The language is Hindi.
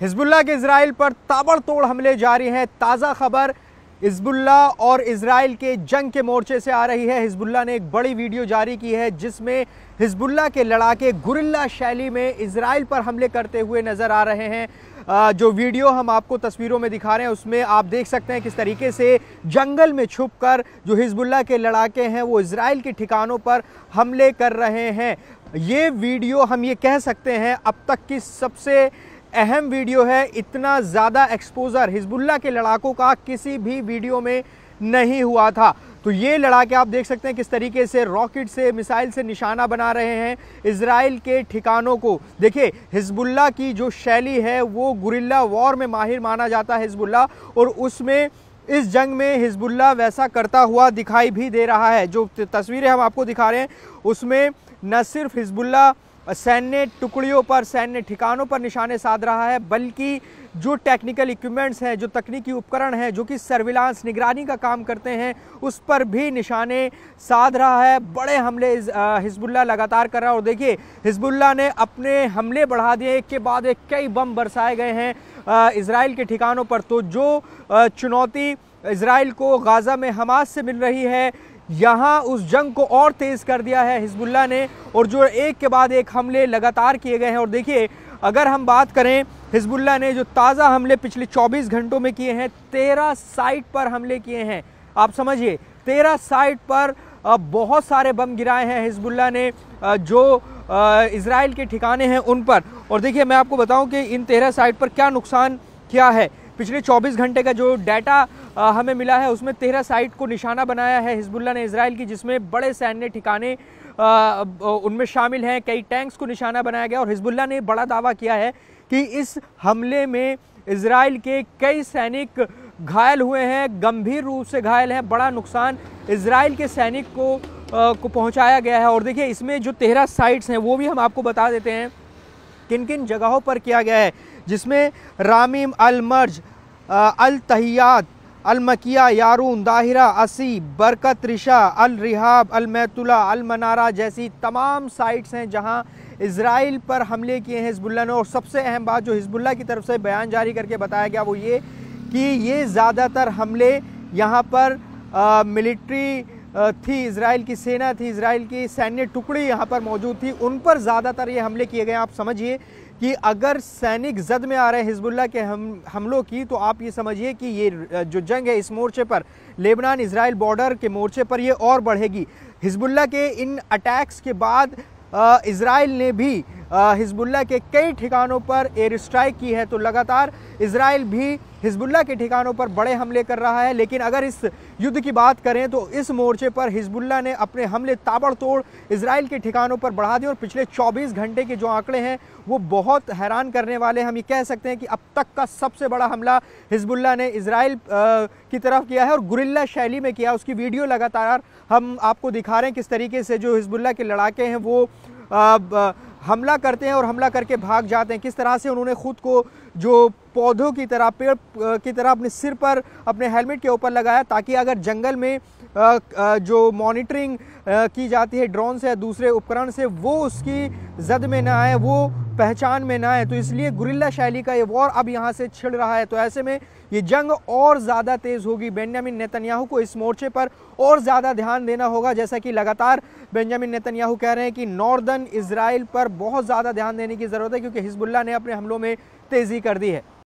हिजबुल्लाह के इजराइल पर ताबड़तोड़ हमले जारी हैं। ताज़ा खबर हिजबुल्लाह और इजराइल के जंग के मोर्चे से आ रही है। हिजबुल्लाह ने एक बड़ी वीडियो जारी की है जिसमें हिजबुल्लाह के लड़ाके गुरिल्ला शैली में इजराइल पर हमले करते हुए नजर आ रहे हैं। जो वीडियो हम आपको तस्वीरों में दिखा रहे हैं उसमें आप देख सकते हैं किस तरीके से जंगल में छुपकर जो हिजबुल्लाह के लड़ाके हैं वो इजराइल के ठिकानों पर हमले कर रहे हैं। ये वीडियो हम ये कह सकते हैं अब तक की सबसे अहम वीडियो है। इतना ज़्यादा एक्सपोजर हिजबुल्लाह के लड़ाकों का किसी भी वीडियो में नहीं हुआ था। तो ये लड़ाके आप देख सकते हैं किस तरीके से रॉकेट से, मिसाइल से निशाना बना रहे हैं इजराइल के ठिकानों को। देखिए, हिजबुल्लाह की जो शैली है वो गुरिल्ला वॉर में माहिर माना जाता है हिजबुल्लाह, और उसमें इस जंग में हिजबुल्लाह वैसा करता हुआ दिखाई भी दे रहा है। जो तस्वीरें हम आपको दिखा रहे हैं उसमें न सिर्फ हिजबुल्लाह सैन्य टुकड़ियों पर, सैन्य ठिकानों पर निशाने साध रहा है, बल्कि जो टेक्निकल इक्विपमेंट्स हैं, जो तकनीकी उपकरण हैं, जो कि सर्विलांस निगरानी का काम करते हैं, उस पर भी निशाने साध रहा है। बड़े हमले हिजबुल्लाह लगातार कर रहा है। और देखिए, हिजबुल्लाह ने अपने हमले बढ़ा दिए, एक के बाद एक कई बम बरसाए गए हैं इजराइल के ठिकानों पर। तो जो चुनौती इजराइल को गाज़ा में हमास से मिल रही है, यहाँ उस जंग को और तेज़ कर दिया है हिजबुल्लाह ने, और जो एक के बाद एक हमले लगातार किए गए हैं। और देखिए, अगर हम बात करें हिजबुल्लाह ने जो ताज़ा हमले पिछले 24 घंटों में किए हैं, 13 साइट पर हमले किए हैं। आप समझिए, 13 साइट पर बहुत सारे बम गिराए हैं हिजबुल्लाह ने जो इजराइल के ठिकाने हैं उन पर। और देखिए, मैं आपको बताऊं कि इन 13 साइट पर क्या नुकसान किया है। पिछले 24 घंटे का जो डाटा हमें मिला है उसमें 13 साइट को निशाना बनाया है हिजबुल्लाह ने इजराइल की, जिसमें बड़े सैन्य ठिकाने उनमें शामिल हैं। कई टैंक्स को निशाना बनाया गया, और हिजबुल्लाह ने बड़ा दावा किया है कि इस हमले में इजराइल के कई सैनिक घायल हुए हैं, गंभीर रूप से घायल हैं। बड़ा नुकसान इजराइल के सैनिक को पहुंचाया गया है। और देखिए, इसमें जो 13 साइट्स हैं वो भी हम आपको बता देते हैं किन किन जगहों पर किया गया है, जिसमें रामीम, अल मर्ज, अल तहियात, अल मकिया, यारून, दाहिरा, असी, बरकत रिशा, अल रिहाब, अल मैतुला, अल मनारा जैसी तमाम साइट्स हैं जहां इजराइल पर हमले किए हैं हिजबुल्लाह ने। और सबसे अहम बात जो हिजबुल्लाह की तरफ से बयान जारी करके बताया गया वो ये कि ये ज़्यादातर हमले यहाँ पर मिलिट्री थी, इजराइल की सेना थी, इजराइल की सैन्य टुकड़ी यहाँ पर मौजूद थी, उन पर ज़्यादातर ये हमले किए गए। आप समझिए कि अगर सैनिक जद में आ रहे हैं हिजबुल्लाह के हमलों की, तो आप ये समझिए कि ये जो जंग है इस मोर्चे पर, लेबनान इजराइल बॉर्डर के मोर्चे पर, ये और बढ़ेगी। हिजबुल्लाह के इन अटैक्स के बाद इजराइल ने भी हिजबुल्लाह के कई ठिकानों पर एयर स्ट्राइक की है। तो लगातार इजराइल भी हिजबुल्लाह के ठिकानों पर बड़े हमले कर रहा है। लेकिन अगर इस युद्ध की बात करें तो इस मोर्चे पर हिजबुल्लाह ने अपने हमले ताबड़तोड़ इजराइल के ठिकानों पर बढ़ा दिए। और पिछले 24 घंटे के जो आंकड़े हैं वो बहुत हैरान करने वाले। हम ये कह सकते हैं कि अब तक का सबसे बड़ा हमला हिजबुल्लाह ने इजराइल की तरफ किया है, और गुरिल्ला शैली में किया। उसकी वीडियो लगातार हम आपको दिखा रहे हैं किस तरीके से जो हिजबुल्लाह के लड़ाके हैं वो हमला करते हैं और हमला करके भाग जाते हैं। किस तरह से उन्होंने खुद को जो पौधों की तरह, पेड़ की तरह अपने सिर पर, अपने हेलमेट के ऊपर लगाया, ताकि अगर जंगल में जो मॉनिटरिंग की जाती है ड्रोन से या दूसरे उपकरण से, वो उसकी जद में ना आए, वो पहचान में ना आए। तो इसलिए गुरिल्ला शैली का ये वॉर अब यहाँ से छिड़ रहा है। तो ऐसे में ये जंग और ज़्यादा तेज़ होगी। बेंजामिन नेतन्याहू को इस मोर्चे पर और ज़्यादा ध्यान देना होगा। जैसा कि लगातार बेंजामिन नेतन्याहू कह रहे हैं कि नॉर्दर्न इजराइल पर बहुत ज़्यादा ध्यान देने की ज़रूरत है, क्योंकि हिजबुल्लाह ने अपने हमलों में तेज़ी कर दी है।